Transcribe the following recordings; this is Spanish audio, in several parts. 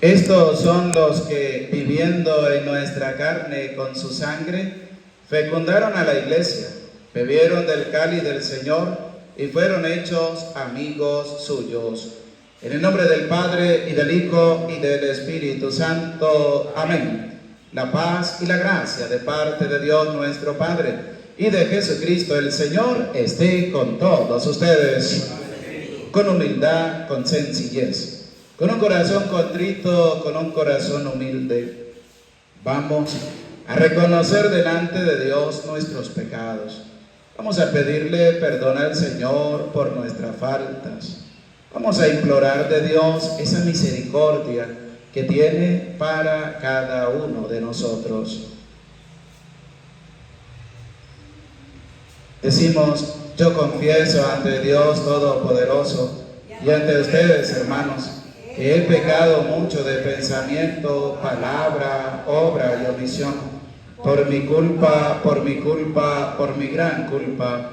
Estos son los que, viviendo en nuestra carne con su sangre, fecundaron a la iglesia, bebieron del cáliz del Señor y fueron hechos amigos suyos. En el nombre del Padre, y del Hijo, y del Espíritu Santo. Amén. La paz y la gracia de parte de Dios nuestro Padre y de Jesucristo el Señor esté con todos ustedes. Con humildad, con sencillez, con un corazón contrito, con un corazón humilde, vamos a reconocer delante de Dios nuestros pecados. Vamos a pedirle perdón al Señor por nuestras faltas. Vamos a implorar de Dios esa misericordia que tiene para cada uno de nosotros. Decimos: yo confieso ante Dios Todopoderoso y ante ustedes, hermanos, que he pecado mucho de pensamiento, palabra, obra y omisión, por mi culpa, por mi gran culpa.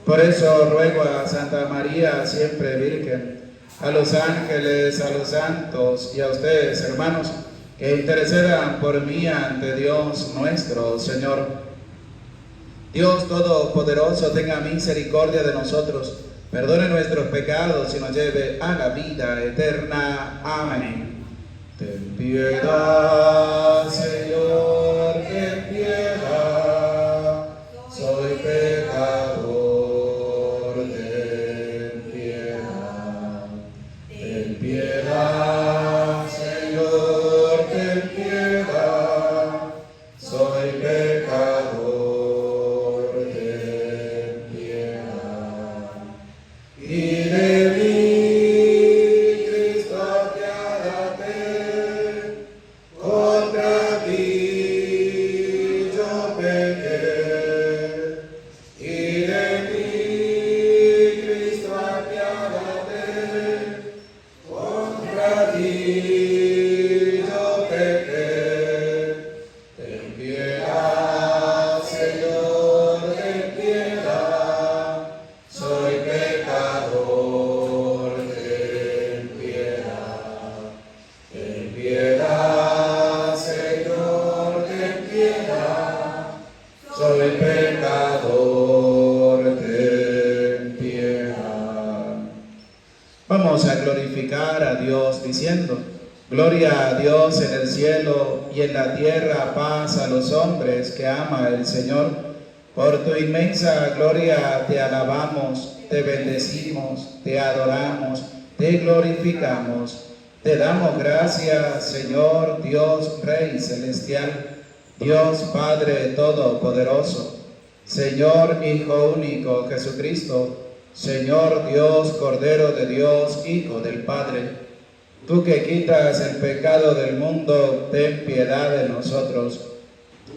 Por eso ruego a Santa María, siempre Virgen, a los ángeles, a los santos y a ustedes, hermanos, que intercedan por mí ante Dios nuestro Señor. Dios Todopoderoso tenga misericordia de nosotros, perdone nuestros pecados y nos lleve a la vida eterna. Amén. Ten piedad, Señor, ten piedad, soy pecador, ten piedad. Ten piedad, Señor, ten piedad, soy pecador. Soy pecador, ten piedad. Vamos a glorificar a Dios diciendo: gloria a Dios en el cielo y en la tierra paz a los hombres que ama el Señor. Por tu inmensa gloria te alabamos, te bendecimos, te adoramos, te glorificamos. Te damos gracias, Señor Dios Rey celestial, Dios Padre Todopoderoso, Señor Hijo único Jesucristo, Señor Dios Cordero de Dios, Hijo del Padre. Tú que quitas el pecado del mundo, ten piedad de nosotros.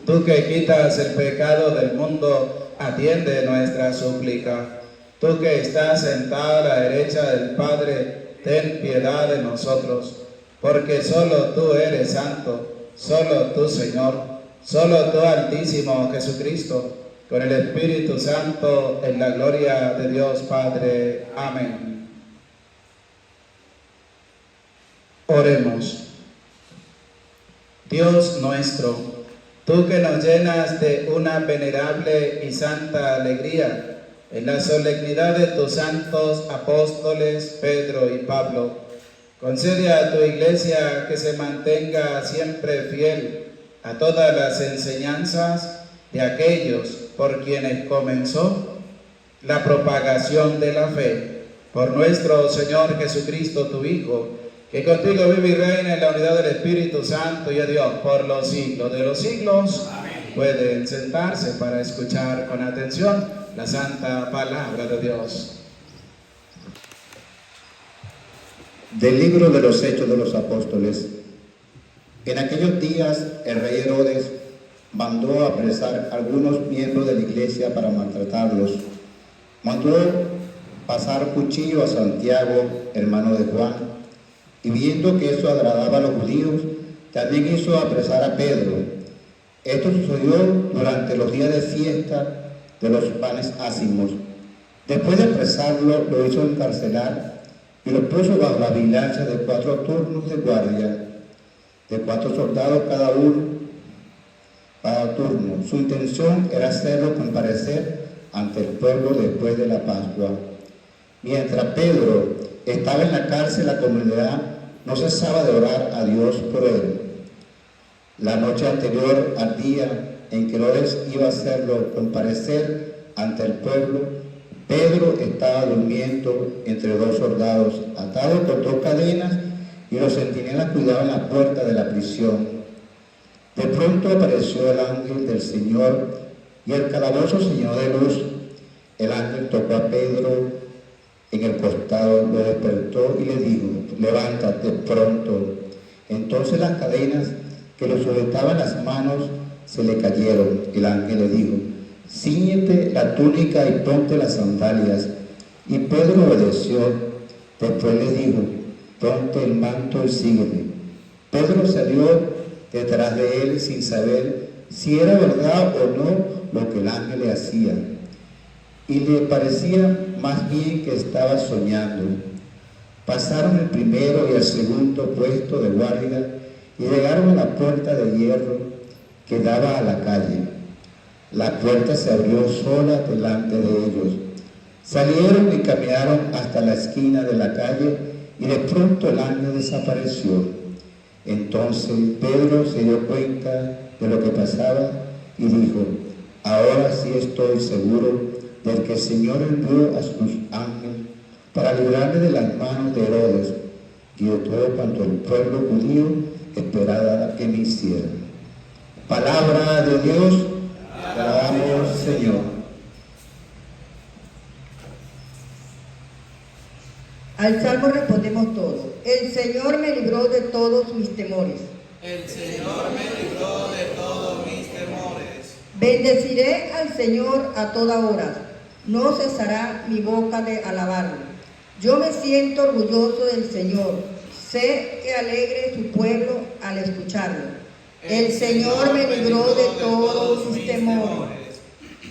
Tú que quitas el pecado del mundo, atiende nuestra súplica. Tú que estás sentado a la derecha del Padre, ten piedad de nosotros. Porque solo tú eres santo, solo tú, Señor. Solo tú, Altísimo Jesucristo, con el Espíritu Santo, en la gloria de Dios Padre. Amén. Oremos. Dios nuestro, tú que nos llenas de una venerable y santa alegría en la solemnidad de tus santos apóstoles Pedro y Pablo, concede a tu iglesia que se mantenga siempre fiel a todas las enseñanzas de aquellos por quienes comenzó la propagación de la fe. Por nuestro Señor Jesucristo, tu Hijo, que contigo vive y reina en la unidad del Espíritu Santo y a Dios por los siglos de los siglos. Amén. Pueden sentarse para escuchar con atención la santa palabra de Dios. Del libro de los Hechos de los Apóstoles. En aquellos días el rey Herodes mandó apresar a algunos miembros de la iglesia para maltratarlos. Mandó pasar cuchillo a Santiago, hermano de Juan, y viendo que eso agradaba a los judíos, también hizo apresar a Pedro. Esto sucedió durante los días de fiesta de los panes ácimos. Después de apresarlo, lo hizo encarcelar y lo puso bajo la vigilancia de 4 turnos de guardia. de 4 soldados cada uno para turno. Su intención era hacerlo comparecer ante el pueblo después de la Pascua. Mientras Pedro estaba en la cárcel, la comunidad no cesaba de orar a Dios por él. La noche anterior al día en que Herodes iba a hacerlo comparecer ante el pueblo, Pedro estaba durmiendo entre 2 soldados, atado con 2 cadenas, y los centinelas cuidaban la puerta de la prisión. De pronto apareció el ángel del Señor y el calabozo se llenó de luz. El ángel tocó a Pedro en el costado, lo despertó y le dijo: levántate pronto. Entonces las cadenas que lo sujetaban las manos se le cayeron. El ángel le dijo: cíñete la túnica y ponte las sandalias. Y Pedro obedeció. Después le dijo: ponte el manto y sígueme. Pedro salió detrás de él sin saber si era verdad o no lo que el ángel le hacía, y le parecía más bien que estaba soñando. Pasaron el primero y el segundo puesto de guardia y llegaron a la puerta de hierro que daba a la calle. La puerta se abrió sola delante de ellos. Salieron y caminaron hasta la esquina de la calle y de pronto el ángel desapareció. Entonces Pedro se dio cuenta de lo que pasaba y dijo: ahora sí estoy seguro de que el Señor envió a sus ángeles para librarle de las manos de Herodes y de todo cuanto el pueblo judío esperaba que me hiciera. Palabra de Dios, te alabamos, Señor. Al salmo respondemos todos: el Señor me libró de todos mis temores. El Señor me libró de todos mis temores. Bendeciré al Señor a toda hora, no cesará mi boca de alabarlo. Yo me siento orgulloso del Señor, sé que alegre su pueblo al escucharlo. El Señor me libró de todos mis temores.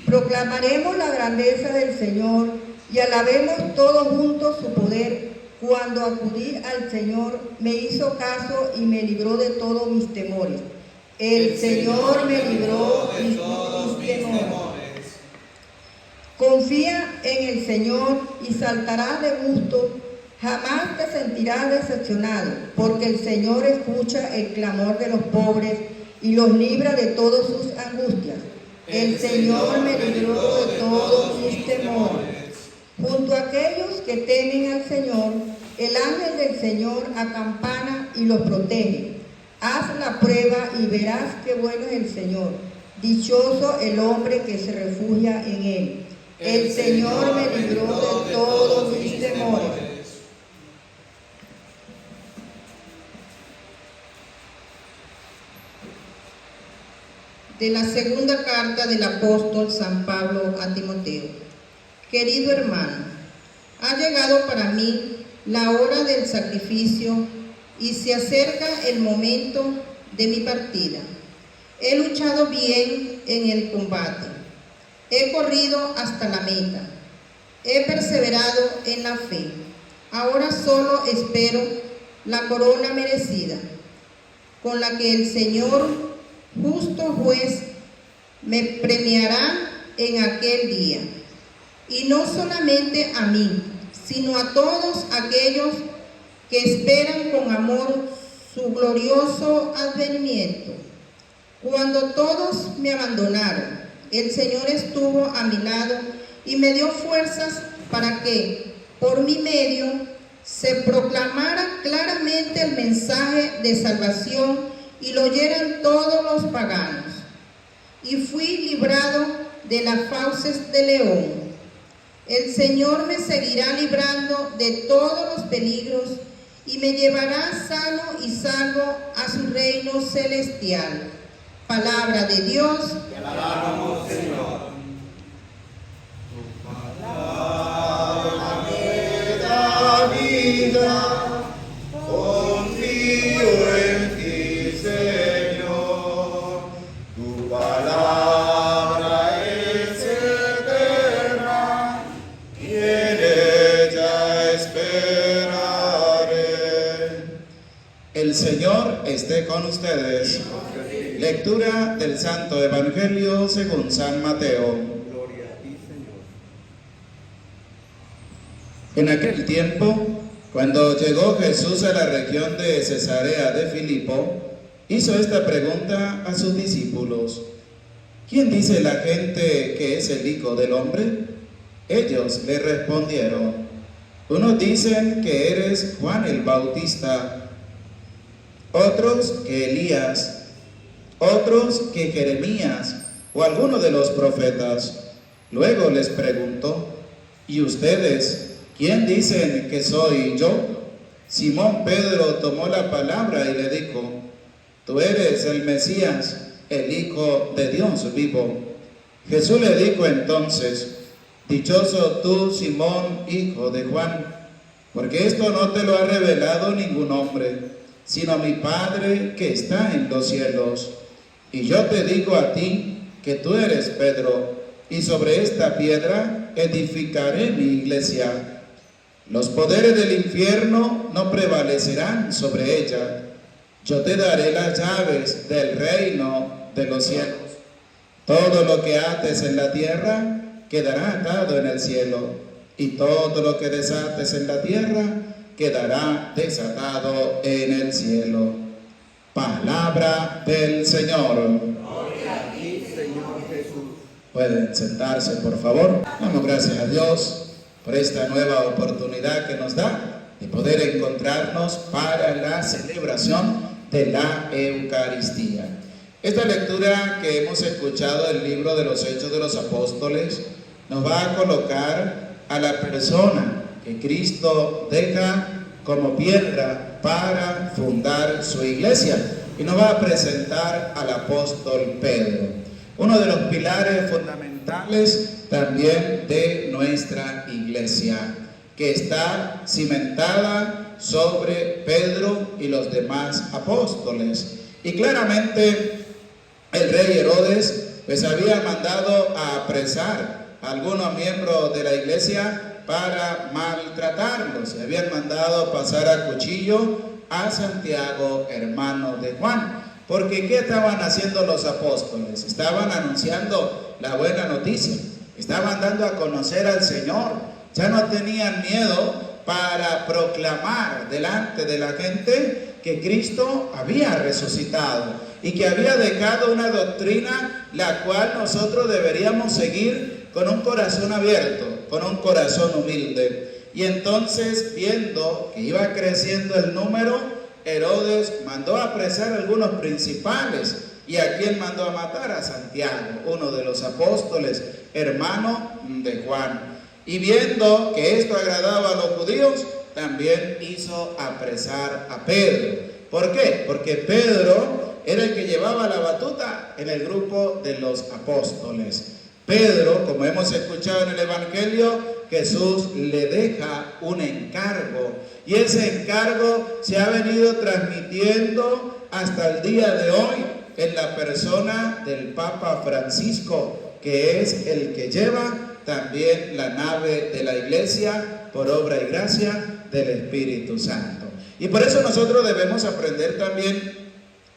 Proclamaremos la grandeza del Señor y alabemos todos juntos su poder. Cuando acudí al Señor, me hizo caso y me libró de todos mis temores. El Señor me libró de todos mis temores. Confía en el Señor y saltarás de gusto. Jamás te sentirás decepcionado, porque el Señor escucha el clamor de los pobres y los libra de todas sus angustias. El Señor me libró de todos mis temores. Junto a aquellos que temen al Señor, el ángel del Señor acampana y los protege. Haz la prueba y verás qué bueno es el Señor. Dichoso el hombre que se refugia en él. El Señor me libró de todos mis temores. De la segunda carta del apóstol San Pablo a Timoteo. Querido hermano, ha llegado para mí la hora del sacrificio y se acerca el momento de mi partida. He luchado bien en el combate, he corrido hasta la meta, he perseverado en la fe. Ahora solo espero la corona merecida, con la que el Señor, justo juez, me premiará en aquel día. Y no solamente a mí, sino a todos aquellos que esperan con amor su glorioso advenimiento. Cuando todos me abandonaron, el Señor estuvo a mi lado y me dio fuerzas para que, por mi medio, se proclamara claramente el mensaje de salvación y lo oyeran todos los paganos. Y fui librado de las fauces del león. El Señor me seguirá librando de todos los peligros y me llevará sano y salvo a su reino celestial. Palabra de Dios. Te alabamos, Señor. Tu palabra me da vida, confío en ti, Señor. Tu palabra es eterna y en ella esperaré. El Señor esté con ustedes. Lectura del Santo Evangelio según San Mateo. Gloria a ti, Señor. En aquel tiempo, cuando llegó Jesús a la región de Cesarea de Filipo, hizo esta pregunta a sus discípulos: ¿quién dice la gente que es el Hijo del Hombre? Ellos le respondieron: unos dicen que eres Juan el Bautista, otros que Elías, otros que Jeremías o alguno de los profetas. Luego les preguntó: ¿y ustedes quién dicen que soy yo? Simón Pedro tomó la palabra y le dijo: tú eres el Mesías, el Hijo de Dios vivo. Jesús le dijo entonces: dichoso tú, Simón, hijo de Juan, porque esto no te lo ha revelado ningún hombre, sino mi Padre que está en los cielos. Y yo te digo a ti que tú eres Pedro, y sobre esta piedra edificaré mi iglesia. Los poderes del infierno no prevalecerán sobre ella. Yo te daré las llaves del reino de los cielos. Todo lo que ates en la tierra quedará atado en el cielo, y todo lo que desates en la tierra quedará desatado en el cielo. Palabra del Señor. Gloria a ti, Señor Jesús. Pueden sentarse, por favor. Damos gracias a Dios por esta nueva oportunidad que nos da de poder encontrarnos para la celebración de la Eucaristía. Esta lectura que hemos escuchado del libro de los Hechos de los Apóstoles nos va a colocar a la persona que Cristo deja como piedra para fundar su iglesia, y nos va a presentar al apóstol Pedro, uno de los pilares fundamentales también de nuestra iglesia, que está cimentada sobre Pedro y los demás apóstoles. Y claramente el rey Herodes pues había mandado a apresar a algunos miembros de la iglesia para maltratarlos. Se habían mandado pasar a cuchillo a Santiago, hermano de Juan. Porque ¿qué estaban haciendo los apóstoles? Estaban anunciando la buena noticia, estaban dando a conocer al Señor. Ya no tenían miedo para proclamar delante de la gente que Cristo había resucitado y que había dejado una doctrina la cual nosotros deberíamos seguir con un corazón abierto, con un corazón humilde. Y entonces, viendo que iba creciendo el número, Herodes mandó a apresar a algunos principales. ¿Y a quién mandó a matar? A Santiago, uno de los apóstoles, hermano de Juan. Y viendo que esto agradaba a los judíos, también hizo apresar a Pedro. ¿Por qué? Porque Pedro era el que llevaba la batuta en el grupo de los apóstoles. Pedro, como hemos escuchado en el Evangelio, Jesús le deja un encargo, y ese encargo se ha venido transmitiendo hasta el día de hoy en la persona del Papa Francisco, que es el que lleva también la nave de la iglesia por obra y gracia del Espíritu Santo. Y por eso nosotros debemos aprender también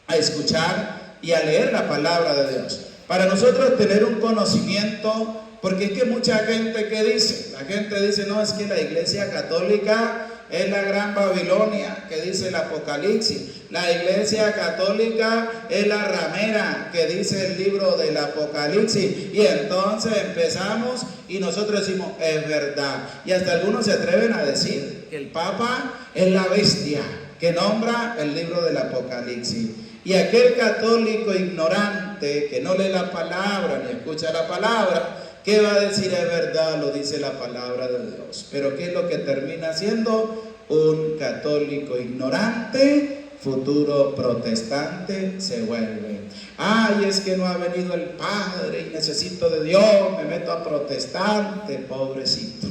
a escuchar y a leer la palabra de Dios, para nosotros tener un conocimiento. Porque es que mucha gente que dice, la gente dice: no, es que la iglesia católica es la gran Babilonia, que dice el Apocalipsis. La iglesia católica es la ramera, que dice el libro del Apocalipsis. Y entonces empezamos y nosotros decimos: es verdad. Y hasta algunos se atreven a decir que el Papa es la bestia que nombra el libro del Apocalipsis. Y aquel católico ignorante que no lee la palabra ni escucha la palabra, ¿qué va a decir? Es verdad, lo dice la palabra de Dios. Pero ¿qué es lo que termina siendo? Un católico ignorante, futuro protestante se vuelve. Ay, es que no ha venido el Padre y necesito de Dios, me meto a protestante. Pobrecito,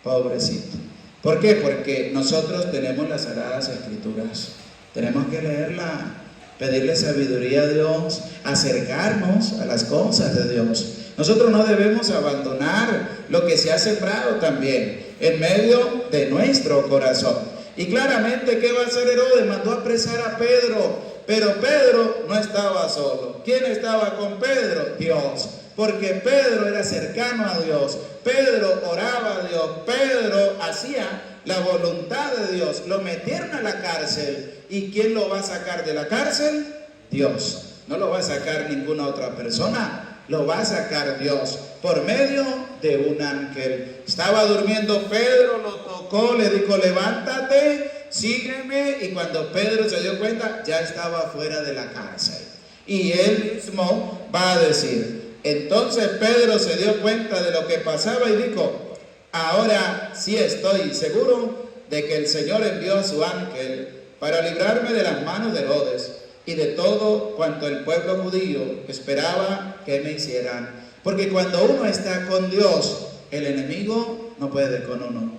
pobrecito. ¿Por qué? Porque nosotros tenemos las Sagradas Escrituras, tenemos que leerla, pedirle sabiduría a Dios, acercarnos a las cosas de Dios. Nosotros no debemos abandonar lo que se ha sembrado también en medio de nuestro corazón. Y claramente, ¿qué va a hacer Herodes? Mandó a apresar a Pedro. Pero Pedro no estaba solo. ¿Quién estaba con Pedro? Dios. Porque Pedro era cercano a Dios. Pedro oraba a Dios. Pedro hacía la voluntad de Dios. Lo metieron a la cárcel. ¿Y quién lo va a sacar de la cárcel? Dios. No lo va a sacar ninguna otra persona. Lo va a sacar Dios por medio de un ángel. Estaba durmiendo Pedro, lo tocó, le dijo: levántate, sígueme. Y cuando Pedro se dio cuenta, ya estaba fuera de la cárcel. Y él mismo va a decir: entonces Pedro se dio cuenta de lo que pasaba y dijo: ahora sí estoy seguro de que el Señor envió a su ángel para librarme de las manos de Herodes y de todo cuanto el pueblo judío esperaba que me hicieran. Porque cuando uno está con Dios, el enemigo no puede con uno.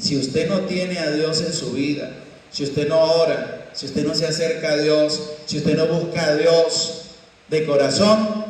Si usted no tiene a Dios en su vida, si usted no ora, si usted no se acerca a Dios, si usted no busca a Dios de corazón,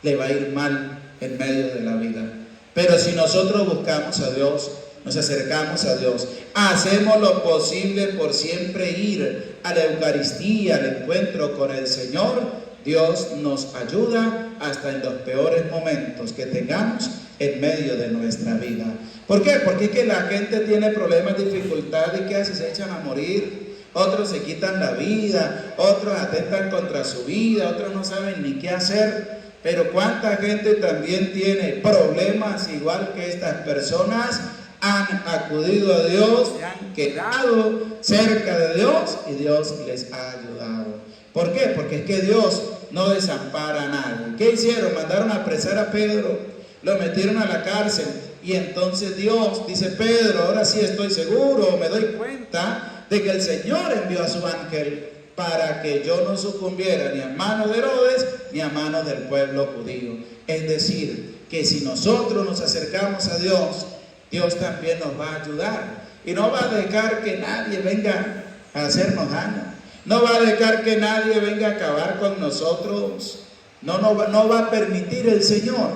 le va a ir mal en medio de la vida. Pero si nosotros buscamos a Dios, nos acercamos a Dios, hacemos lo posible por siempre ir a la Eucaristía, al encuentro con el Señor, Dios nos ayuda hasta en los peores momentos que tengamos en medio de nuestra vida. ¿Por qué? Porque es que la gente tiene problemas, dificultades, y ¿qué hace? Se echan a morir. Otros se quitan la vida, otros atentan contra su vida, otros no saben ni qué hacer. Pero cuánta gente también tiene problemas igual que estas personas, han acudido a Dios, se han quedado cerca de Dios y Dios les ha ayudado. ¿Por qué? Porque es que Dios no desampara a nadie. ¿Qué hicieron? Mandaron a apresar a Pedro, lo metieron a la cárcel y entonces Dios dice: Pedro, ahora sí estoy seguro, me doy cuenta de que el Señor envió a su ángel para que yo no sucumbiera ni a manos de Herodes ni a manos del pueblo judío. Es decir, que si nosotros nos acercamos a Dios, Dios también nos va a ayudar y no va a dejar que nadie venga a hacernos daño, no va a dejar que nadie venga a acabar con nosotros, no va a permitir el Señor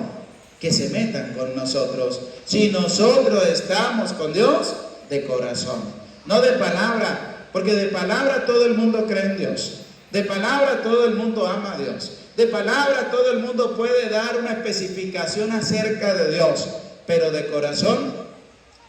que se metan con nosotros. Si nosotros estamos con Dios de corazón, no de palabra, porque de palabra todo el mundo cree en Dios, de palabra todo el mundo ama a Dios, de palabra todo el mundo puede dar una especificación acerca de Dios, pero de corazón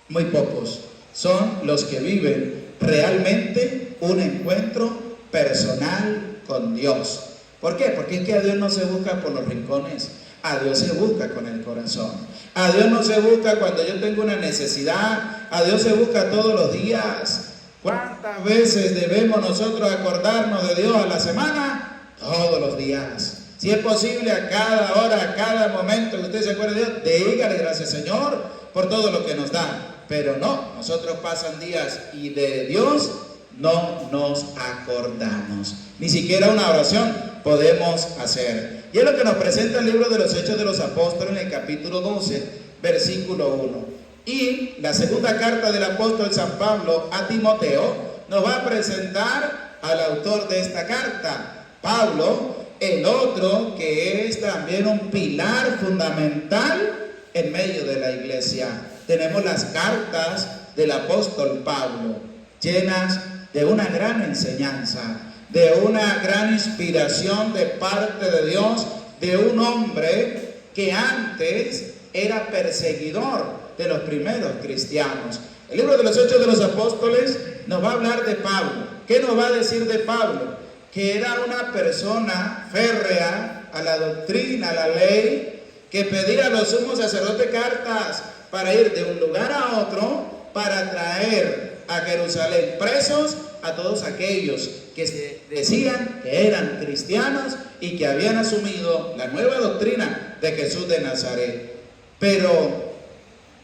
muy pocos son los que viven realmente un encuentro personal con Dios. ¿Por qué? Porque es que a Dios no se busca por los rincones, a Dios se busca con el corazón. A Dios no se busca cuando yo tengo una necesidad, a Dios se busca todos los días. ¿Cuántas veces debemos nosotros acordarnos de Dios a la semana? Todos los días. Si es posible, a cada hora, a cada momento que usted se acuerde de Dios, dígale gracias, Señor, por todo lo que nos da. Pero no, nosotros pasan días y de Dios no nos acordamos. Ni siquiera una oración podemos hacer. Y es lo que nos presenta el libro de los Hechos de los Apóstoles en el capítulo 12, versículo 1. Y la segunda carta del apóstol San Pablo a Timoteo nos va a presentar al autor de esta carta, Pablo, el otro que es también un pilar fundamental en medio de la iglesia. Tenemos las cartas del apóstol Pablo, llenas de una gran enseñanza, de una gran inspiración de parte de Dios, de un hombre que antes era perseguidor de los primeros cristianos. El libro de los Hechos de los Apóstoles nos va a hablar de Pablo. ¿Qué nos va a decir de Pablo? Que era una persona férrea a la doctrina, a la ley, que pedía a los sumos sacerdotes cartas para ir de un lugar a otro, para traer a Jerusalén presos a todos aquellos que se decían que eran cristianos y que habían asumido la nueva doctrina de Jesús de Nazaret. Pero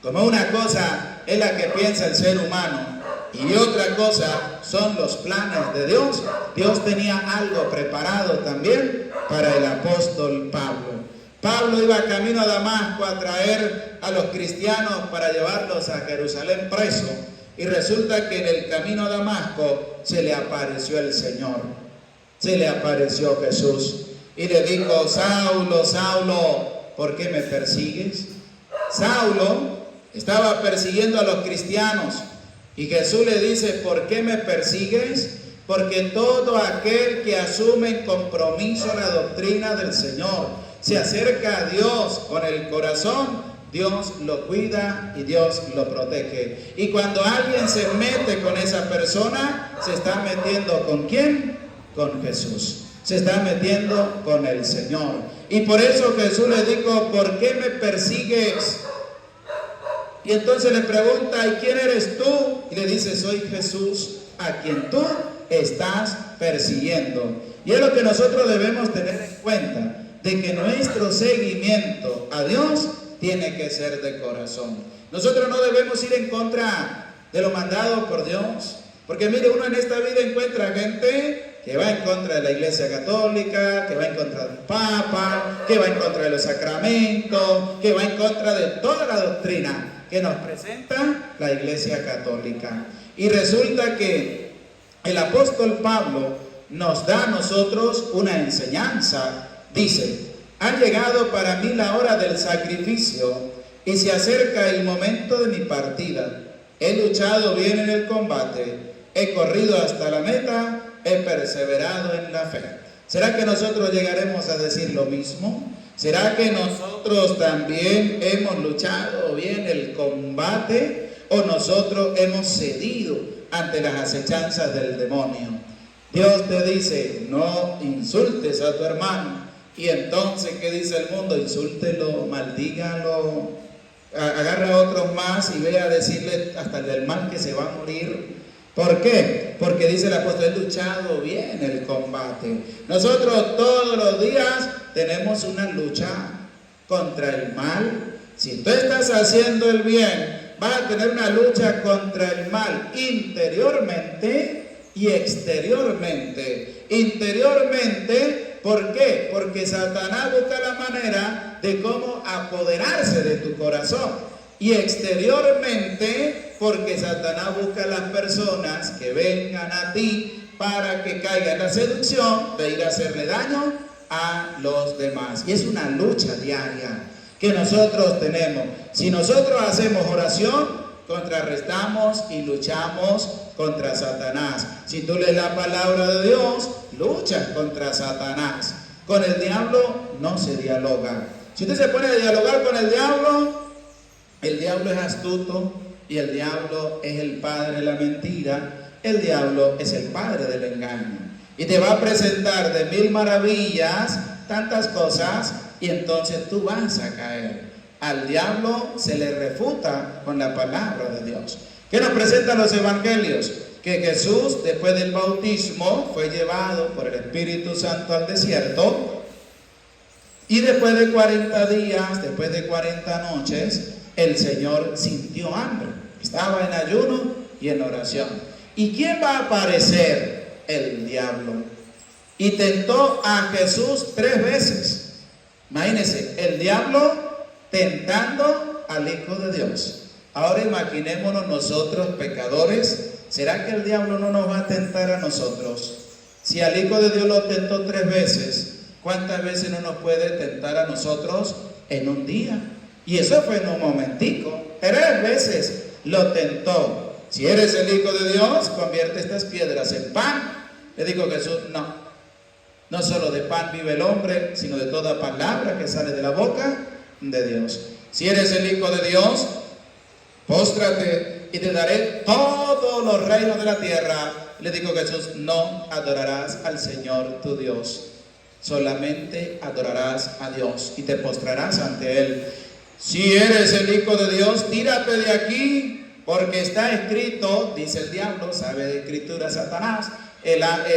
como una cosa es la que piensa el ser humano y otra cosa son los planes de Dios, Dios tenía algo preparado también para el apóstol Pablo. Pablo iba camino a Damasco a traer a los cristianos para llevarlos a Jerusalén preso. Y resulta que en el camino a Damasco se le apareció el Señor, se le apareció Jesús y le dijo: Saulo, Saulo, ¿por qué me persigues? Saulo estaba persiguiendo a los cristianos Y Jesús le dice, ¿por qué me persigues? Porque todo aquel que asume en compromiso la doctrina del Señor, se acerca a Dios con el corazón, Dios lo cuida y Dios lo protege. Y cuando alguien se mete con esa persona, se está metiendo ¿con quién? Con Jesús. Se está metiendo con el Señor. Y por eso Jesús le dijo, ¿por qué me persigues? Y entonces le pregunta, ¿y quién eres tú? Y le dice, soy Jesús, a quien tú estás persiguiendo. Y es lo que nosotros debemos tener en cuenta, de que nuestro seguimiento a Dios tiene que ser de corazón. Nosotros no debemos ir en contra de lo mandado por Dios, porque mire, uno en esta vida encuentra gente que va en contra de la Iglesia Católica, que va en contra del Papa, que va en contra de los sacramentos, que va en contra de toda la doctrina que nos presenta la Iglesia Católica. Y resulta que el apóstol Pablo nos da a nosotros una enseñanza. Dice, ha llegado para mí la hora del sacrificio y se acerca el momento de mi partida. He luchado bien en el combate, he corrido hasta la meta, he perseverado en la fe. ¿Será que nosotros llegaremos a decir lo mismo? ¿Será que nosotros también hemos luchado bien el combate o nosotros hemos cedido ante las acechanzas del demonio? Dios te dice, no insultes a tu hermano. Y entonces, ¿qué dice el mundo? Insúltelo, maldígalo, agarra a otros más y ve a decirle hasta el mal que se va a morir. ¿Por qué? Porque dice el apóstol, he luchado bien el combate. Nosotros todos los días tenemos una lucha contra el mal. Si tú estás haciendo el bien, vas a tener una lucha contra el mal interiormente y exteriormente. Interiormente, ¿por qué? Porque Satanás busca la manera de cómo apoderarse de tu corazón. Y exteriormente, porque Satanás busca a las personas que vengan a ti para que caigan en la seducción de ir a hacerle daño a los demás. Y es una lucha diaria que nosotros tenemos. Si nosotros hacemos oración, contrarrestamos y luchamos contra Satanás. Si tú lees la palabra de Dios, luchas contra Satanás. Con el diablo no se dialoga. Si usted se pone a dialogar con el diablo es astuto y el diablo es el padre de la mentira, el diablo es el padre del engaño. Y te va a presentar de mil maravillas, tantas cosas, y entonces tú vas a caer. Al diablo se le refuta con la palabra de Dios. ¿Qué nos presentan los evangelios? Que Jesús, después del bautismo, fue llevado por el Espíritu Santo al desierto, y después de 40 días, después de 40 noches, el Señor sintió hambre. Estaba en ayuno y en oración. ¿Y quién va a aparecer? El diablo. Y tentó a Jesús 3 veces. Imagínense, el diablo tentando al Hijo de Dios. Ahora imaginémonos nosotros pecadores. ¿Será que el diablo no nos va a tentar a nosotros? Si al Hijo de Dios lo tentó 3 veces, ¿cuántas veces no nos puede tentar a nosotros en un día? Y eso fue en un momentico. 3 veces lo tentó. Si eres el Hijo de Dios, convierte estas piedras en pan. Le dijo Jesús, no solo de pan vive el hombre, sino de toda palabra que sale de la boca de Dios. Si eres el Hijo de Dios, póstrate y te daré todos los reinos de la tierra. Le dijo Jesús, no adorarás al Señor tu Dios, solamente adorarás a Dios y te postrarás ante Él. Si eres el Hijo de Dios, tírate de aquí, porque está escrito, dice el diablo, sabe de escritura Satanás,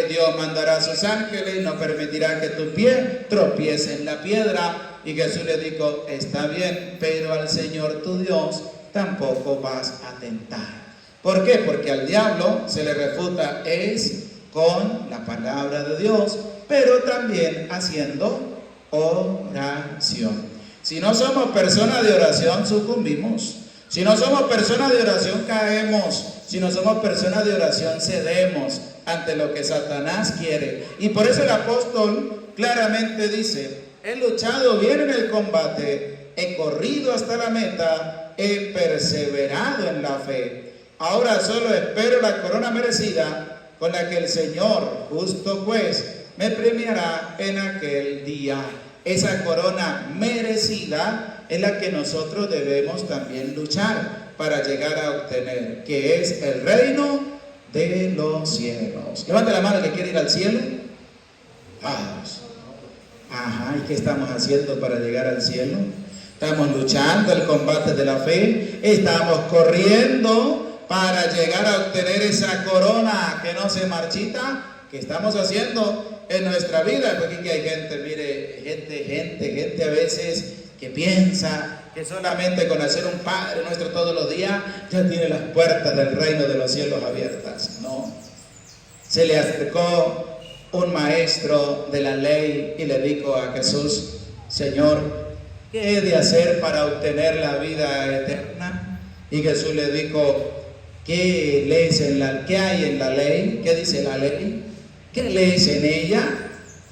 Dios mandará a sus ángeles y no permitirá que tu pie tropiece en la piedra. Y Jesús le dijo, está bien, pero al Señor tu Dios tampoco vas a tentar. ¿Por qué? Porque al diablo se le refuta es con la palabra de Dios, pero también haciendo oración. Si no somos personas de oración, sucumbimos. Si no somos personas de oración, caemos. Si no somos personas de oración, cedemos ante lo que Satanás quiere. Y por eso el apóstol claramente dice, he luchado bien en el combate, he corrido hasta la meta, he perseverado en la fe. Ahora solo espero la corona merecida con la que el Señor, justo juez, me premiará en aquel día. Esa corona merecida es la que nosotros debemos también luchar para llegar a obtener, que es el reino de los cielos. Levante la mano el que quiere ir al cielo. Vamos. Ajá, ¿y qué estamos haciendo para llegar al cielo? Estamos luchando el combate de la fe, estamos corriendo para llegar a obtener esa corona que no se marchita. ¿Qué estamos haciendo en nuestra vida? Porque aquí hay gente, mire, gente a veces que piensa que solamente con hacer un Padre Nuestro todos los días ya tiene las puertas del reino de los cielos abiertas. No. Se le acercó un maestro de la ley y le dijo a Jesús: Señor, ¿qué he de hacer para obtener la vida eterna? Y Jesús le dijo: ¿qué hay en la ley? ¿Qué dice la ley? ¿Qué lees en ella?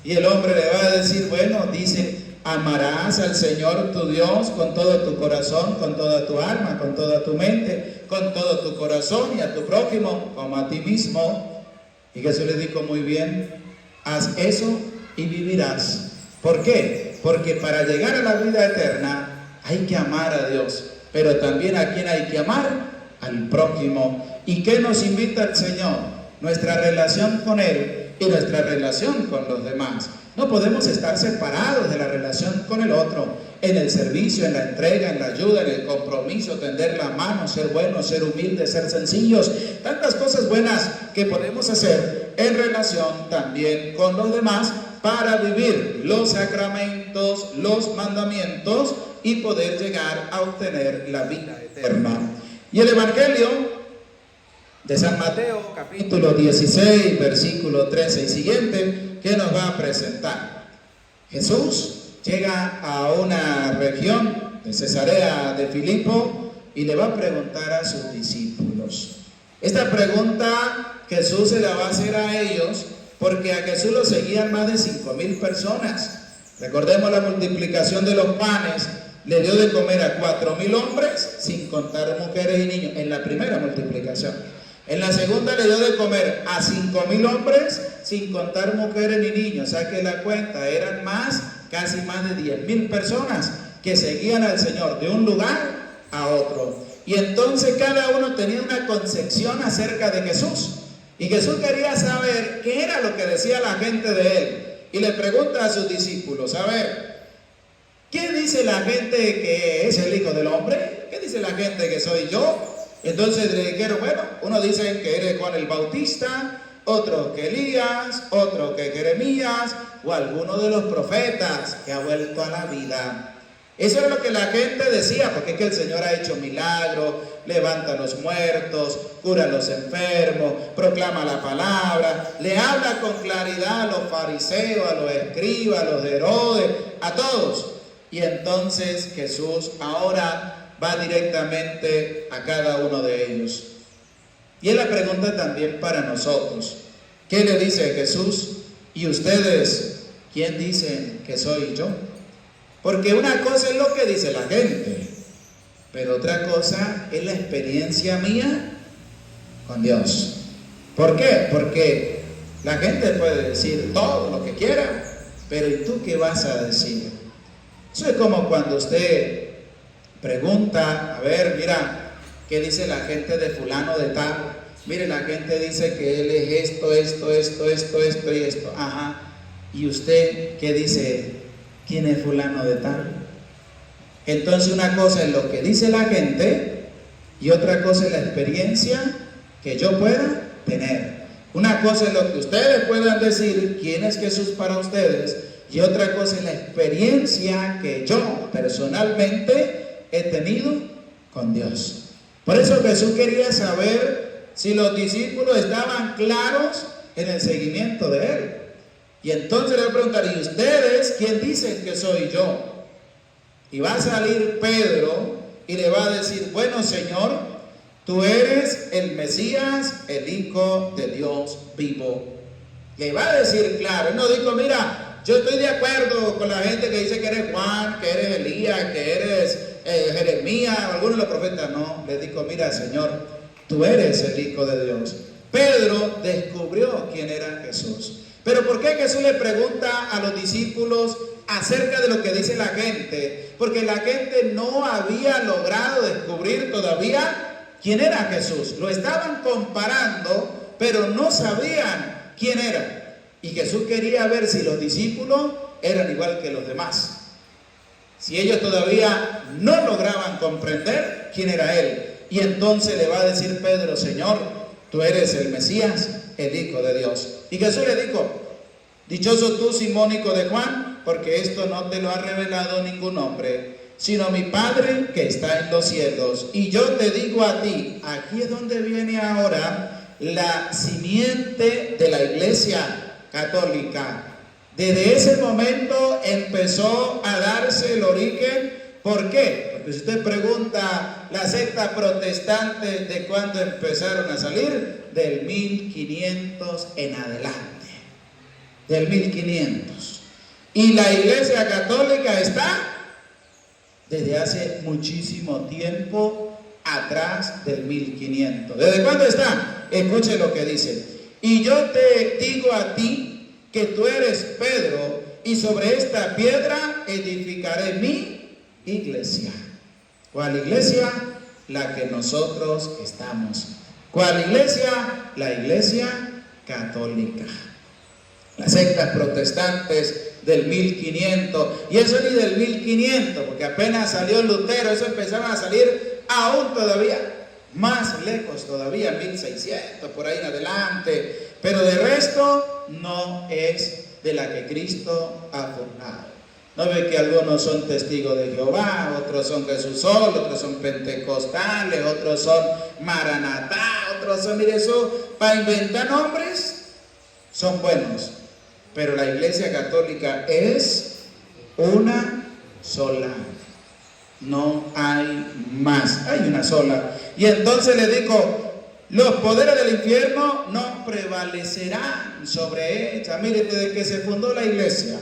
Y el hombre le va a decir, bueno, dice: amarás al Señor tu Dios con todo tu corazón, con toda tu alma, con toda tu mente, con todo tu corazón, y a tu prójimo como a ti mismo. Y Jesús le dijo: muy bien, haz eso y vivirás. ¿Por qué? Porque para llegar a la vida eterna hay que amar a Dios, pero también ¿a quién hay que amar? Al prójimo. ¿Y qué nos invita el Señor? Nuestra relación con Él y nuestra relación con los demás. No podemos estar separados de la relación con el otro, en el servicio, en la entrega, en la ayuda, en el compromiso, tender la mano, ser buenos, ser humildes, ser sencillos. Tantas cosas buenas que podemos hacer en relación también con los demás para vivir los sacramentos, los mandamientos y poder llegar a obtener la vida eterna. Y el Evangelio de San Mateo, capítulo 16, versículo 13 y siguiente, que nos va a presentar. Jesús llega a una región de Cesarea de Filipo y le va a preguntar a sus discípulos. Esta pregunta Jesús se la va a hacer a ellos porque a Jesús lo seguían más de 5,000 personas. Recordemos la multiplicación de los panes. Le dio de comer a 4,000 hombres, sin contar mujeres y niños, en la primera multiplicación. En la segunda le dio de comer a 5,000 hombres, sin contar mujeres ni niños. Saque la cuenta, eran casi más de 10,000 personas que seguían al Señor de un lugar a otro. Y entonces cada uno tenía una concepción acerca de Jesús. Y Jesús quería saber qué era lo que decía la gente de Él. Y le pregunta a sus discípulos: a ver, ¿qué dice la gente que es el Hijo del Hombre? ¿Qué dice la gente que soy yo? Entonces le dijeron: bueno, uno dice que eres Juan el Bautista, otro que Elías, otro que Jeremías, o alguno de los profetas que ha vuelto a la vida. Eso es lo que la gente decía, porque es que el Señor ha hecho milagros, levanta a los muertos, cura a los enfermos, proclama la palabra, le habla con claridad a los fariseos, a los escribas, a los de Herodes, a todos. Y entonces Jesús ahora va directamente a cada uno de ellos. Y es la pregunta también para nosotros. ¿Qué le dice Jesús? ¿Y ustedes quién dicen que soy yo? Porque una cosa es lo que dice la gente, pero otra cosa es la experiencia mía con Dios. ¿Por qué? Porque la gente puede decir todo lo que quiera, pero ¿y tú qué vas a decir? Eso es como cuando usted pregunta: a ver, mira, ¿qué dice la gente de fulano de tal? Mire, la gente dice que él es esto y esto. Ajá. ¿Y usted qué dice? ¿Quién es fulano de tal? Entonces una cosa es lo que dice la gente y otra cosa es la experiencia que yo pueda tener. Una cosa es lo que ustedes puedan decir, quién es Jesús para ustedes, y otra cosa es la experiencia que yo personalmente he tenido con Dios. Por eso Jesús quería saber si los discípulos estaban claros en el seguimiento de Él. Y entonces le preguntaría: ¿y ustedes quién dicen que soy yo? Y va a salir Pedro y le va a decir: bueno, Señor, tú eres el Mesías, el Hijo de Dios vivo. Le va a decir claro. No dijo: mira, yo estoy de acuerdo con la gente que dice que eres Juan, que eres Elías, que eres Jeremías o alguno de los profetas. No, le dijo: mira, Señor, tú eres el Hijo de Dios. Pedro descubrió quién era Jesús. Pero ¿por qué Jesús le pregunta a los discípulos acerca de lo que dice la gente? Porque la gente no había logrado descubrir todavía quién era Jesús. Lo estaban comparando, pero no sabían quién era. Y Jesús quería ver si los discípulos eran igual que los demás. Si ellos todavía no lograban comprender quién era Él. Y entonces le va a decir Pedro: Señor, tú eres el Mesías, el Hijo de Dios. Y Jesús le dijo: dichoso tú, Simón, hijo de Juan, porque esto no te lo ha revelado ningún hombre, sino mi Padre que está en los cielos. Y yo te digo a ti, aquí es donde viene ahora la simiente de la Iglesia Católica. Desde ese momento empezó a darse el origen. ¿Por qué? Porque si usted pregunta, la secta protestante, ¿de cuándo empezaron a salir? Del 1500 en adelante. Del 1500. Y la Iglesia Católica está desde hace muchísimo tiempo atrás del 1500. ¿Desde cuándo está? Escuche lo que dice: y yo te digo a ti que tú eres Pedro, y sobre esta piedra edificaré mi iglesia. ¿Cuál iglesia? La que nosotros estamos. ¿Cuál iglesia? La Iglesia Católica. Las sectas protestantes del 1500, y eso ni del 1500, porque apenas salió Lutero, eso empezaron a salir aún todavía más lejos, todavía 1600, por ahí en adelante. Pero de resto no es de la que Cristo ha fundado. No ve que algunos son testigos de Jehová, otros son Jesús Sol, otros son pentecostales, otros son Maranatá, otros son, mire eso, para inventar nombres, son buenos. Pero la Iglesia Católica es una sola. No hay más, hay una sola. Y entonces le digo: los poderes del infierno no prevalecerán sobre ella. Mire, desde que se fundó la iglesia,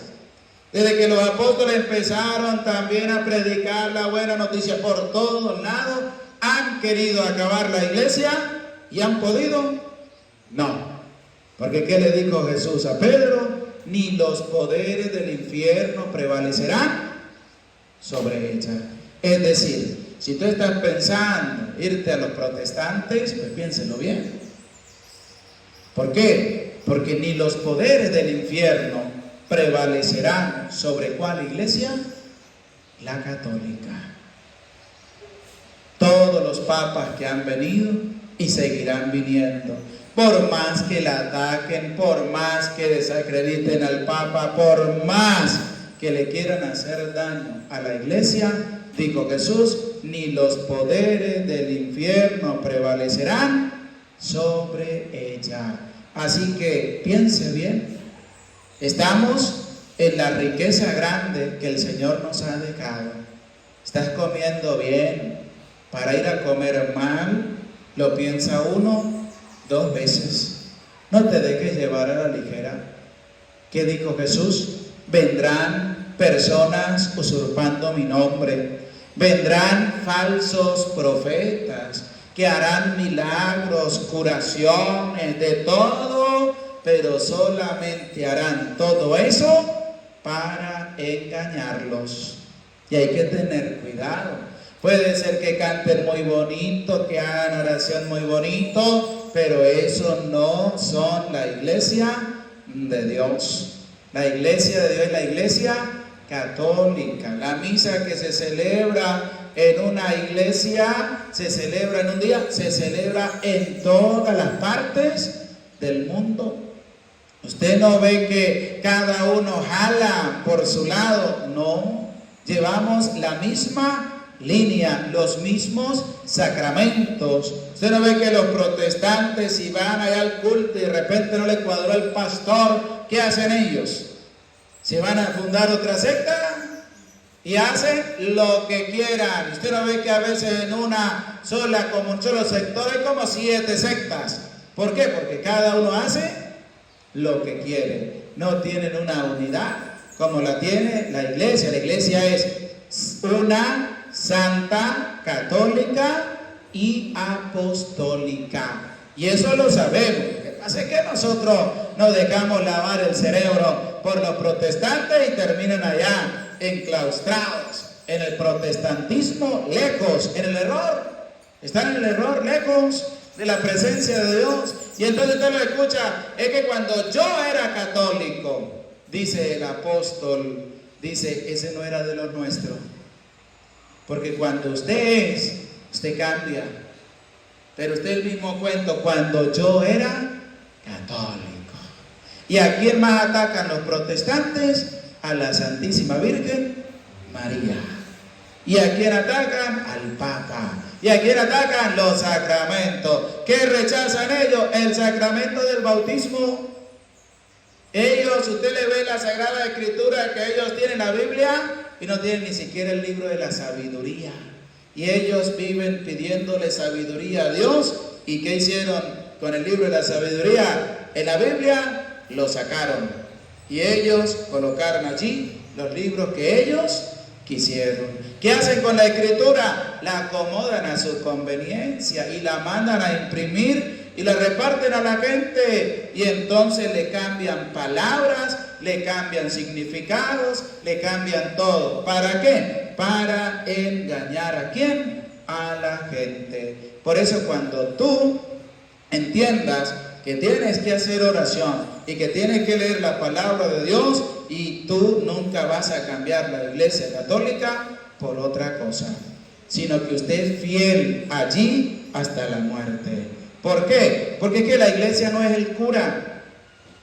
desde que los apóstoles empezaron también a predicar la buena noticia por todos lados, ¿han querido acabar la iglesia y han podido? No. Porque ¿qué le dijo Jesús a Pedro? Ni los poderes del infierno prevalecerán sobre ella. Es decir, si tú estás pensando irte a los protestantes, pues piénselo bien. ¿Por qué? Porque ni los poderes del infierno prevalecerán sobre ¿cuál iglesia? La católica. Todos los papas que han venido y seguirán viniendo, por más que la ataquen, por más que desacrediten al papa, por más que le quieran hacer daño a la iglesia, dijo Jesús, ni los poderes del infierno prevalecerán sobre ella. Así que piense bien, estamos en la riqueza grande que el Señor nos ha dejado. Estás comiendo bien. Para ir a comer mal, lo piensa uno 2 veces. No te dejes llevar a la ligera. ¿Qué dijo Jesús? Vendrán personas usurpando mi nombre. Vendrán falsos profetas que harán milagros, curaciones, de todo, pero solamente harán todo eso para engañarlos. Y hay que tener cuidado. Puede ser que canten muy bonito, que hagan oración muy bonito, pero eso no son la iglesia de Dios. La iglesia de Dios es la iglesia católica. La misa que se celebra en una iglesia, se celebra en un día, se celebra en todas las partes del mundo. Usted no ve que cada uno jala por su lado, no. Llevamos la misma línea, los mismos sacramentos. Usted no ve que los protestantes, si van allá al culto y de repente no le cuadró al pastor, ¿qué hacen ellos? ¿Se van a fundar otra secta? Y hacen lo que quieran. Usted no ve que a veces en una sola, como un solo sector, hay como 7 sectas. ¿Por qué? Porque cada uno hace lo que quiere. No tienen una unidad como la tiene la iglesia. La iglesia es una, santa, católica, y apostólica. Y eso lo sabemos. Lo que pasa es que nosotros nos dejamos lavar el cerebro por los protestantes y terminan allá enclaustrados en el protestantismo, lejos, en el error. Están en el error, lejos de la presencia de Dios. Y entonces usted lo escucha, es que cuando yo era católico, dice el apóstol, dice, ese no era de los nuestros. Porque cuando usted es, usted cambia. Pero usted el mismo cuento, cuando yo era católico. ¿Y a quién más atacan los protestantes? A la Santísima Virgen María. ¿Y a quién atacan? Al Papa. ¿Y a quién atacan? Los sacramentos. ¿Qué rechazan ellos? El sacramento del bautismo. Ellos, usted le ve la Sagrada Escritura que ellos tienen la Biblia y no tienen ni siquiera el libro de la sabiduría. Y ellos viven pidiéndole sabiduría a Dios. ¿Y qué hicieron con el libro de la sabiduría? En la Biblia lo sacaron. Y ellos colocaron allí los libros que ellos quisieron. ¿Qué hacen con la Escritura? La acomodan a su conveniencia y la mandan a imprimir y la reparten a la gente. Y entonces le cambian palabras, le cambian significados, le cambian todo. ¿Para qué? Para engañar ¿a quién? A la gente. Por eso cuando tú entiendas que tienes que hacer oración y que tienes que leer la palabra de Dios, y tú nunca vas a cambiar la Iglesia Católica por otra cosa, sino que usted es fiel allí hasta la muerte. ¿Por qué? Porque es que la iglesia no es el cura,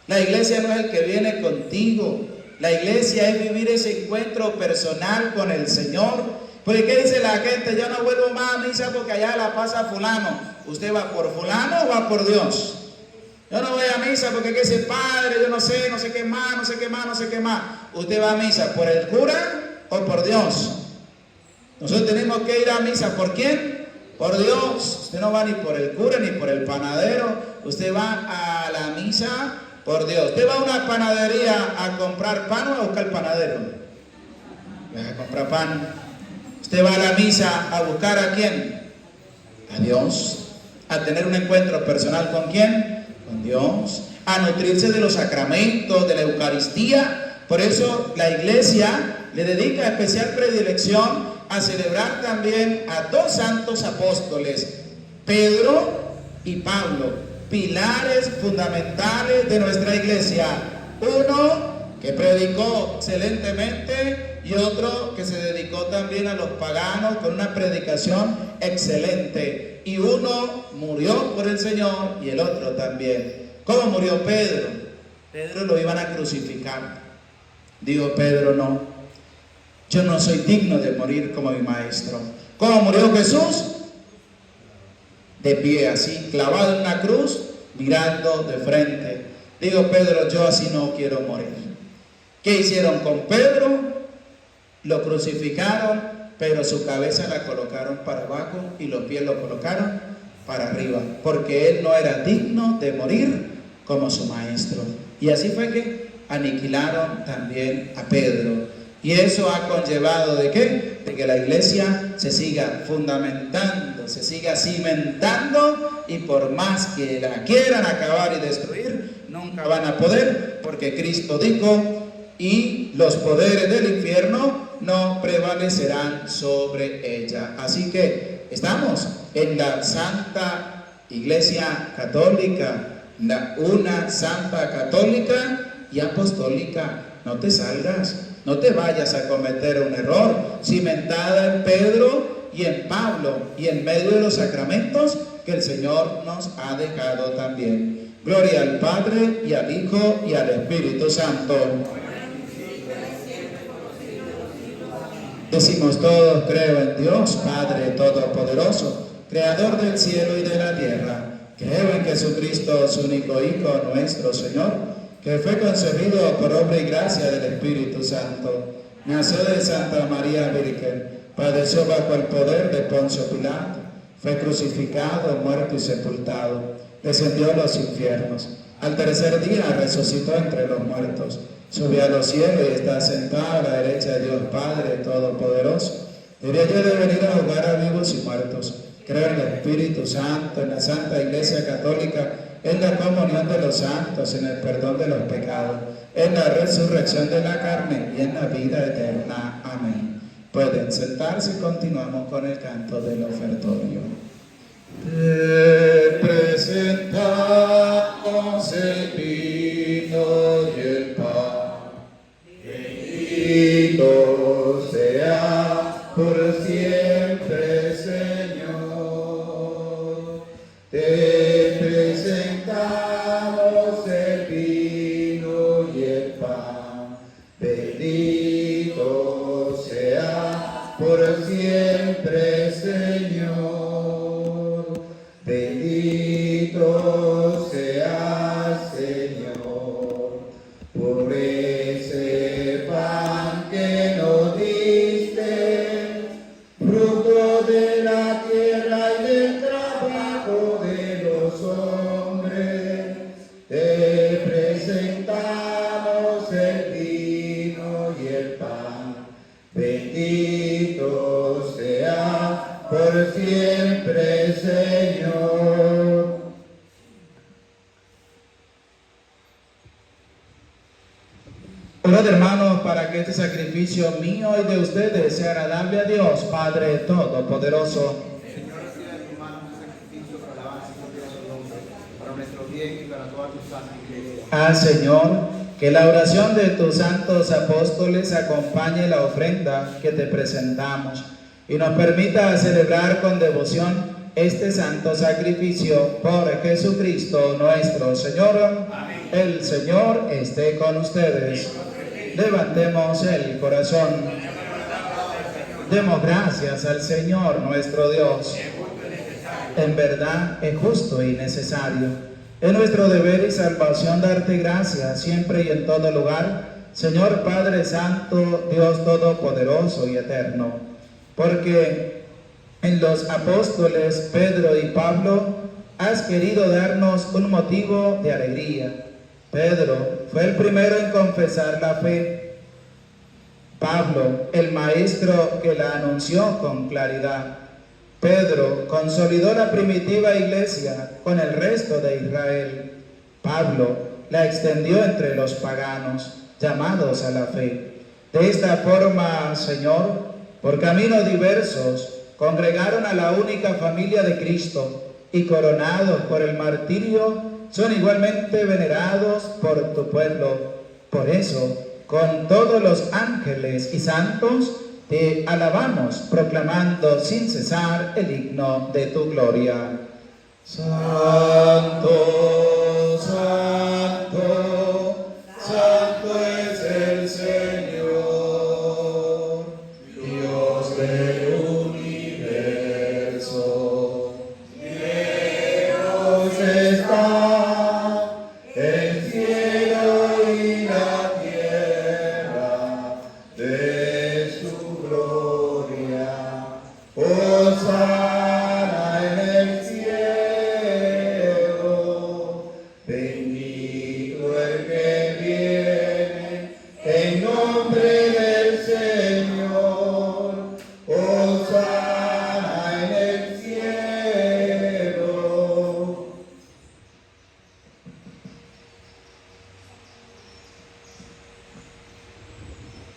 la iglesia no es el que viene contigo, la iglesia es vivir ese encuentro personal con el Señor. Porque ¿qué dice la gente? Yo no vuelvo más a misa porque allá la pasa fulano. ¿Usted va por fulano o va por Dios? Yo no voy a misa porque que ese padre, yo no sé qué más, no sé qué más, no sé qué más. ¿Usted va a misa por el cura o por Dios? Nosotros tenemos que ir a misa, ¿por quién? Por Dios. Usted no va ni por el cura ni por el panadero. Usted va a la misa por Dios. Usted va a una panadería a comprar pan o a buscar panadero. Va a comprar pan. Usted va a la misa a buscar ¿a quién? A Dios. A tener un encuentro personal ¿con quién? Con Dios. A nutrirse de los sacramentos, de la Eucaristía. Por eso la iglesia le dedica especial predilección a celebrar también a dos santos apóstoles, Pedro y Pablo, pilares fundamentales de nuestra iglesia. Uno que predicó excelentemente y otro que se dedicó también a los paganos con una predicación excelente. Y uno murió por el Señor y el otro también. ¿Cómo murió Pedro? Pedro lo iban a crucificar. Digo, Pedro, no, yo no soy digno de morir como mi maestro. ¿Cómo murió Jesús? De pie, así, clavado en una cruz, mirando de frente. Digo, Pedro, yo así no quiero morir. ¿Qué hicieron con Pedro? Lo crucificaron, pero su cabeza la colocaron para abajo y los pies lo colocaron para arriba, porque él no era digno de morir como su maestro. Y así fue que aniquilaron también a Pedro. Y eso ha conllevado ¿de qué? De que la iglesia se siga fundamentando, se siga cimentando, y por más que la quieran acabar y destruir, nunca van a poder, porque Cristo dijo, y los poderes del infierno no prevalecerán sobre ella. Así que estamos en la Santa Iglesia Católica, una Santa Católica y Apostólica. No te salgas, no te vayas a cometer un error, cimentada en Pedro y en Pablo y en medio de los sacramentos que el Señor nos ha dejado también. Gloria al Padre y al Hijo y al Espíritu Santo. Decimos todos, creo en Dios, Padre Todopoderoso, Creador del cielo y de la tierra. Creo en Jesucristo, su único Hijo, nuestro Señor, que fue concebido por obra y gracia del Espíritu Santo. Nació de Santa María Virgen, padeció bajo el poder de Poncio Pilato, fue crucificado, muerto y sepultado, descendió a los infiernos. Al tercer día resucitó entre los muertos, subió a los cielos y está sentado a la derecha de Dios Padre Todopoderoso. Debería yo de venir a jugar a vivos y muertos. Creo en el Espíritu Santo, en la Santa Iglesia Católica, en la comunión de los santos, en el perdón de los pecados, en la resurrección de la carne y en la vida eterna. Amén. Pueden sentarse y continuamos con el canto del ofertorio. Te presentamos el vino y el pan. Bendito sea por siempre, Señor. Te presentamos el vino y el pan. Bendito sea por siempre, Señor. Bendito sea, Señor, por ese pan que nos diste, fruto de la tierra y del trabajo de los hombres. Te presentamos el vino y el pan. Bendito sea por siempre, Señor. Orad, hermanos, para que este sacrificio mío y de ustedes sea agradable a Dios, Padre Todopoderoso. Señor, recibe de tu mano un sacrificio para alabanza y gloria de tu nombre, para nuestro bien y para toda tu santa iglesia. Al Señor, que la oración de tus santos apóstoles acompañe la ofrenda que te presentamos y nos permita celebrar con devoción este santo sacrificio por Jesucristo nuestro Señor. Amén. El Señor esté con ustedes. Levantemos el corazón. Demos gracias al Señor nuestro Dios. En verdad es justo y necesario. Es nuestro deber y salvación darte gracias siempre y en todo lugar, Señor Padre Santo, Dios Todopoderoso y Eterno, porque en los apóstoles Pedro y Pablo has querido darnos un motivo de alegría. Pedro fue el primero en confesar la fe. Pablo, el maestro que la anunció con claridad. Pedro consolidó la primitiva iglesia con el resto de Israel. Pablo la extendió entre los paganos, llamados a la fe. De esta forma, Señor, por caminos diversos, congregaron a la única familia de Cristo y coronados por el martirio, son igualmente venerados por tu pueblo. Por eso, con todos los ángeles y santos, te alabamos, proclamando sin cesar el himno de tu gloria. Santo, santo, santo es el Señor, Dios del universo. Dios está el cielo y la tierra de su gloria. Hosana en el cielo, bendito el que viene en nombre del Señor. Hosana en el cielo.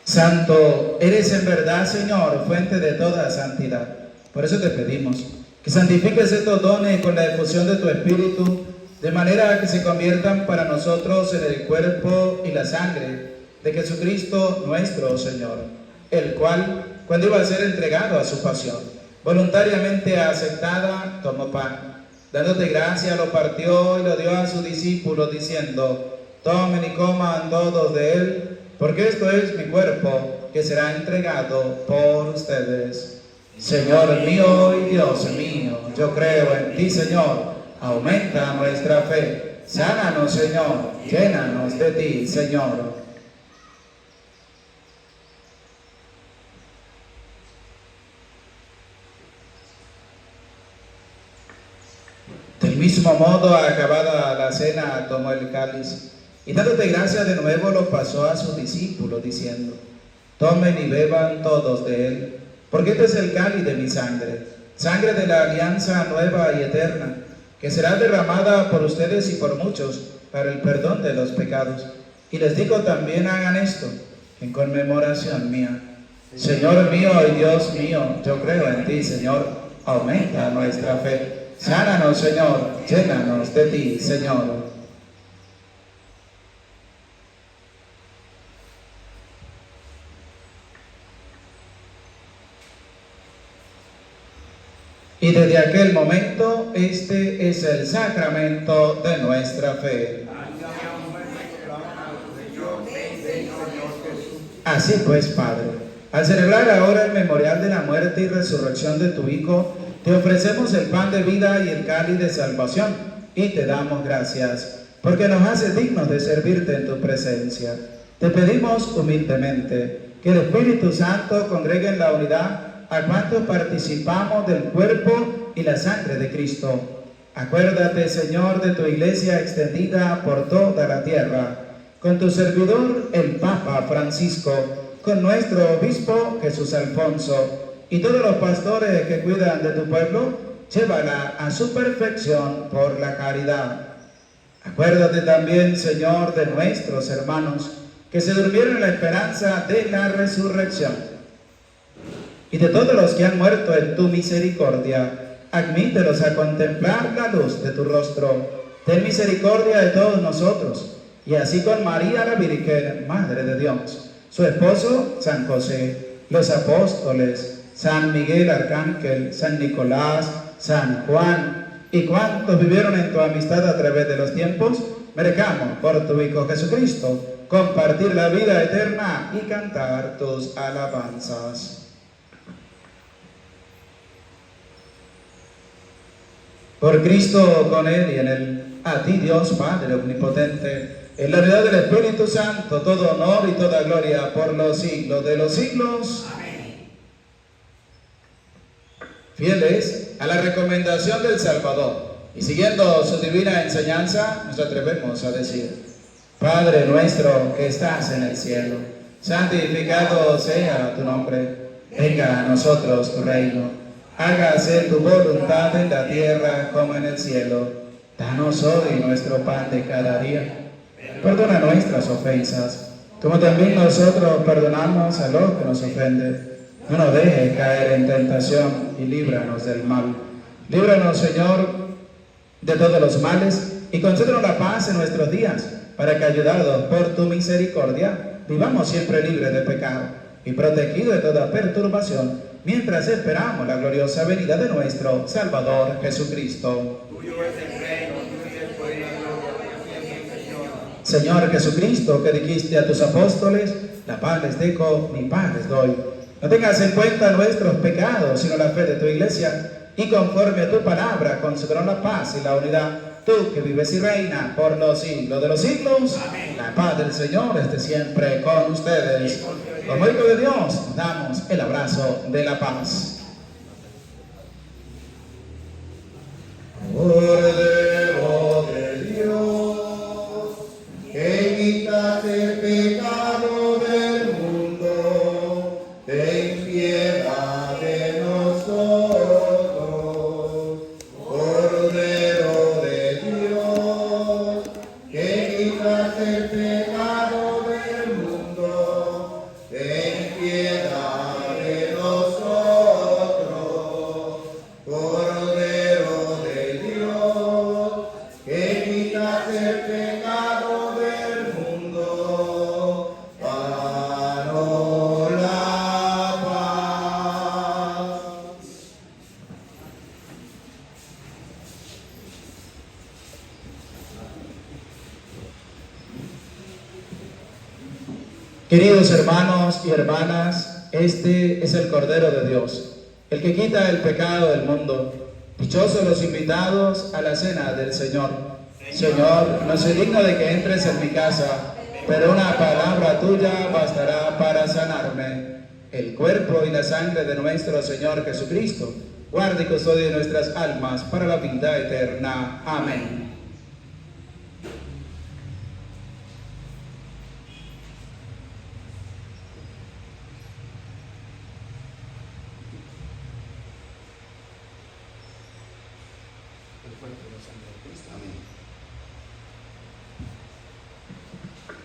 Santo eres en verdad, Señor, fuente de toda santidad. Por eso te pedimos que santifiques estos dones con la efusión de tu Espíritu, de manera que se conviertan para nosotros en el cuerpo y la sangre de Jesucristo nuestro Señor, el cual, cuando iba a ser entregado a su pasión, voluntariamente aceptada, tomó pan. Dándote gracia, lo partió y lo dio a sus discípulos, diciendo: tomen y coman todos de él, porque esto es mi cuerpo, que será entregado por ustedes. Señor mío y Dios mío, yo creo en ti, Señor. Aumenta nuestra fe. Sánanos, Señor. Llénanos de ti, Señor. Del mismo modo, acabada la cena, tomó el cáliz y dándote gracias de nuevo lo pasó a sus discípulos, diciendo: tomen y beban todos de él, porque este es el cáliz de mi sangre, sangre de la alianza nueva y eterna, que será derramada por ustedes y por muchos para el perdón de los pecados. Y les digo también hagan esto en conmemoración mía. Señor mío y Dios mío, yo creo en ti, Señor, aumenta nuestra fe. Sánanos, Señor, llénanos de ti, Señor. Y desde aquel momento, este es el sacramento de nuestra fe. Así pues, Padre, al celebrar ahora el memorial de la muerte y resurrección de tu Hijo, te ofrecemos el pan de vida y el cáliz de salvación, y te damos gracias, porque nos haces dignos de servirte en tu presencia. Te pedimos humildemente que el Espíritu Santo congregue en la unidad a cuantos participamos del cuerpo y la sangre de Cristo. Acuérdate, Señor, de tu iglesia extendida por toda la tierra, con tu servidor el Papa Francisco, con nuestro obispo Jesús Alfonso, y todos los pastores que cuidan de tu pueblo, llévala a su perfección por la caridad. Acuérdate también, Señor, de nuestros hermanos que se durmieron en la esperanza de la resurrección, y de todos los que han muerto en tu misericordia, admítelos a contemplar la luz de tu rostro. Ten misericordia de todos nosotros, y así con María la Virgen, Madre de Dios, su esposo San José, los apóstoles, San Miguel Arcángel, San Nicolás, San Juan, y cuantos vivieron en tu amistad a través de los tiempos, merezcamos por tu Hijo Jesucristo compartir la vida eterna y cantar tus alabanzas. Por Cristo, con Él y en Él, a ti Dios Padre Omnipotente, en la unidad del Espíritu Santo, todo honor y toda gloria por los siglos de los siglos. Amén. Fieles a la recomendación del Salvador y siguiendo su divina enseñanza, nos atrevemos a decir: Padre nuestro que estás en el cielo, santificado sea tu nombre, venga a nosotros tu reino. Hágase tu voluntad en la tierra como en el cielo. Danos hoy nuestro pan de cada día. Perdona nuestras ofensas, como también nosotros perdonamos a los que nos ofenden. No nos dejes caer en tentación y líbranos del mal. Líbranos, Señor, de todos los males y concédenos la paz en nuestros días, para que, ayudados por tu misericordia, vivamos siempre libres de pecado y protegidos de toda perturbación, mientras esperamos la gloriosa venida de nuestro Salvador Jesucristo. Tuyo es el reino, tuyo es el poder y la gloria, por siempre, Señor. Señor Jesucristo, que dijiste a tus apóstoles: la paz les dejo, mi paz les doy. No tengas en cuenta nuestros pecados, sino la fe de tu iglesia, y conforme a tu palabra, concédenos la paz y la unidad. Tú que vives y reinas por los siglos de los siglos. Amén. La paz del Señor esté siempre con ustedes. Como Hijo de Dios, damos el abrazo de la paz. Cordero de Dios, que quitas el pecado del mundo, ten piedad de nosotros. Cordero de Dios, que quitas el pecado del mundo, ten piedad de nosotros. Cordero de Dios, que quitas el pecado del mundo, danos la paz. Queridos hermanos y hermanas, este es el Cordero de Dios, el que quita el pecado del mundo. Dichosos los invitados a la cena del Señor. Señor, no soy digno de que entres en mi casa, pero una palabra tuya bastará para sanarme. El cuerpo y la sangre de nuestro Señor Jesucristo guarde y custodie nuestras almas para la vida eterna. Amén.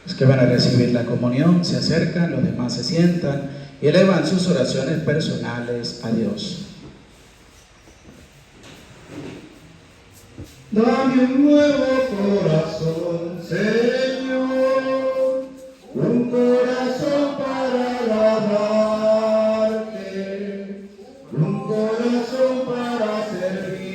Los que van a recibir la comunión se acercan, los demás se sientan y elevan sus oraciones personales a Dios. Dame un nuevo corazón, Señor, un corazón para alabarte, un corazón para servirte.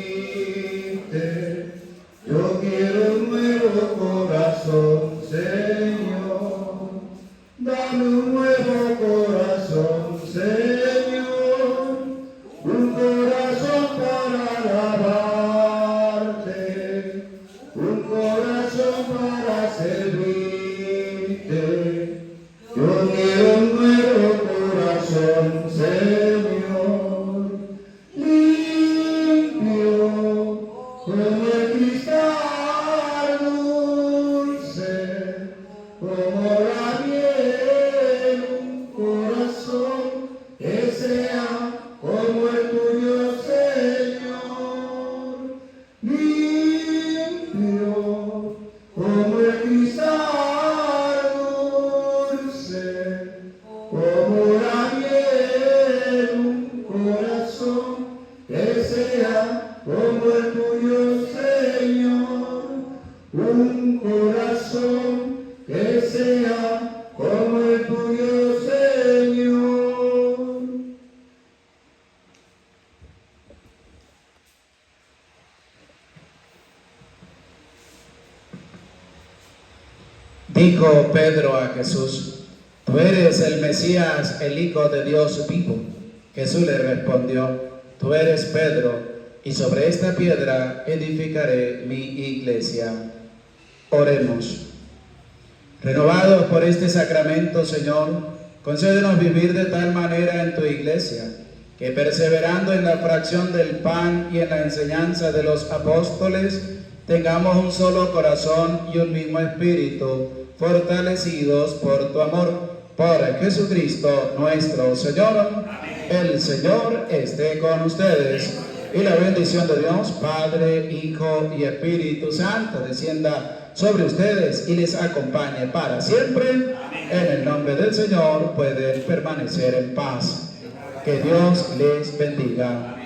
Yo quiero un nuevo corazón, Señor, dame un nuevo corazón, Señor, un corazón para alabarte, un corazón para servirte. Yo quiero un nuevo corazón, Señor, limpio como el cristal dulce, como la miel, un corazón que sea como el tuyo, Señor, limpio como el cristal dulce, como la miel, un corazón que sea como el tuyo, Señor, un corazón que sea como el tuyo, Señor. Dijo Pedro a Jesús: Tú eres el Mesías, el Hijo de Dios vivo. Jesús le respondió: Tú eres Pedro, y sobre esta piedra edificaré mi iglesia. Oremos. Renovados por este sacramento, Señor, concédenos vivir de tal manera en tu iglesia, que perseverando en la fracción del pan y en la enseñanza de los apóstoles, tengamos un solo corazón y un mismo espíritu, fortalecidos por tu amor. Por Jesucristo nuestro Señor. El Señor esté con ustedes. Y la bendición de Dios, Padre, Hijo y Espíritu Santo, descienda sobre ustedes y les acompañe para siempre. En el nombre del Señor pueden permanecer en paz. Que Dios les bendiga.